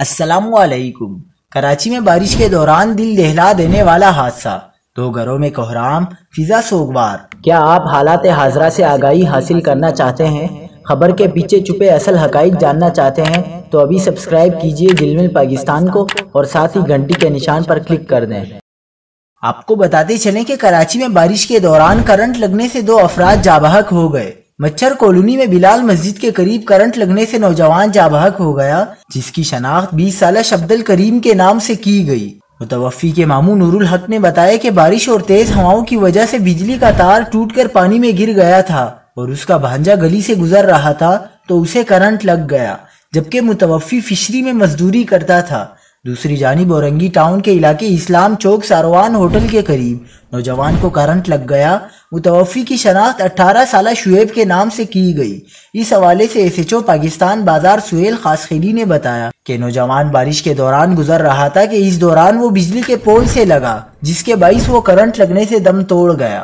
السلام علیکم۔ کراچی میں بارش کے دوران دل دہلا دینے والا حادثہ، 2 گھروں میں کوہرام، فضا سوگوار۔ کیا آپ حالات حاضرہ سے آگاہی حاصل کرنا چاہتے ہیں؟ خبر کے پیچھے چھپے اصل حقائق جاننا چاہتے ہیں تو ابھی سبسکرائب کیجئے جلمل پاکستان کو اور ساتھ ہی گھنٹی کے نشان پر کلک کر دیں۔ آپ کو بتاتے چلیں کہ کراچی میں بارش کے دوران کرنٹ لگنے سے 2 افراد جاں بحق ہو گئے۔ مچھر کالونی میں بلال مسجد کے قریب کرنٹ لگنے سے نوجوان جاں بحق ہو گیا، جس کی شناخت 20 سالہ شبد الکریم کے نام سے کی گئی۔ متوفی کے ماموں نور الحق نے بتایا کہ بارش اور تیز ہواؤں کی وجہ سے بجلی کا تار ٹوٹ کر پانی میں گر گیا تھا اور اس کا بھانجا گلی سے گزر رہا تھا تو اسے کرنٹ لگ گیا، جبکہ متوفی فشری میں مزدوری کرتا تھا۔ دوسری جانب اورنگی ٹاؤن کے علاقے اسلام چوک ساروان ہوٹل کے قریب نوجوان کو کرنٹ لگ گیا۔ متوفی کی شناخت 18 سالہ شعیب کے نام سے کی گئی۔ اس حوالے سے ایس ایچ او پاکستان بازار سہیل خاصخیلی نے بتایا کہ نوجوان بارش کے دوران گزر رہا تھا کہ اس دوران وہ بجلی کے پول سے لگا، جس کے باعث وہ کرنٹ لگنے سے دم توڑ گیا۔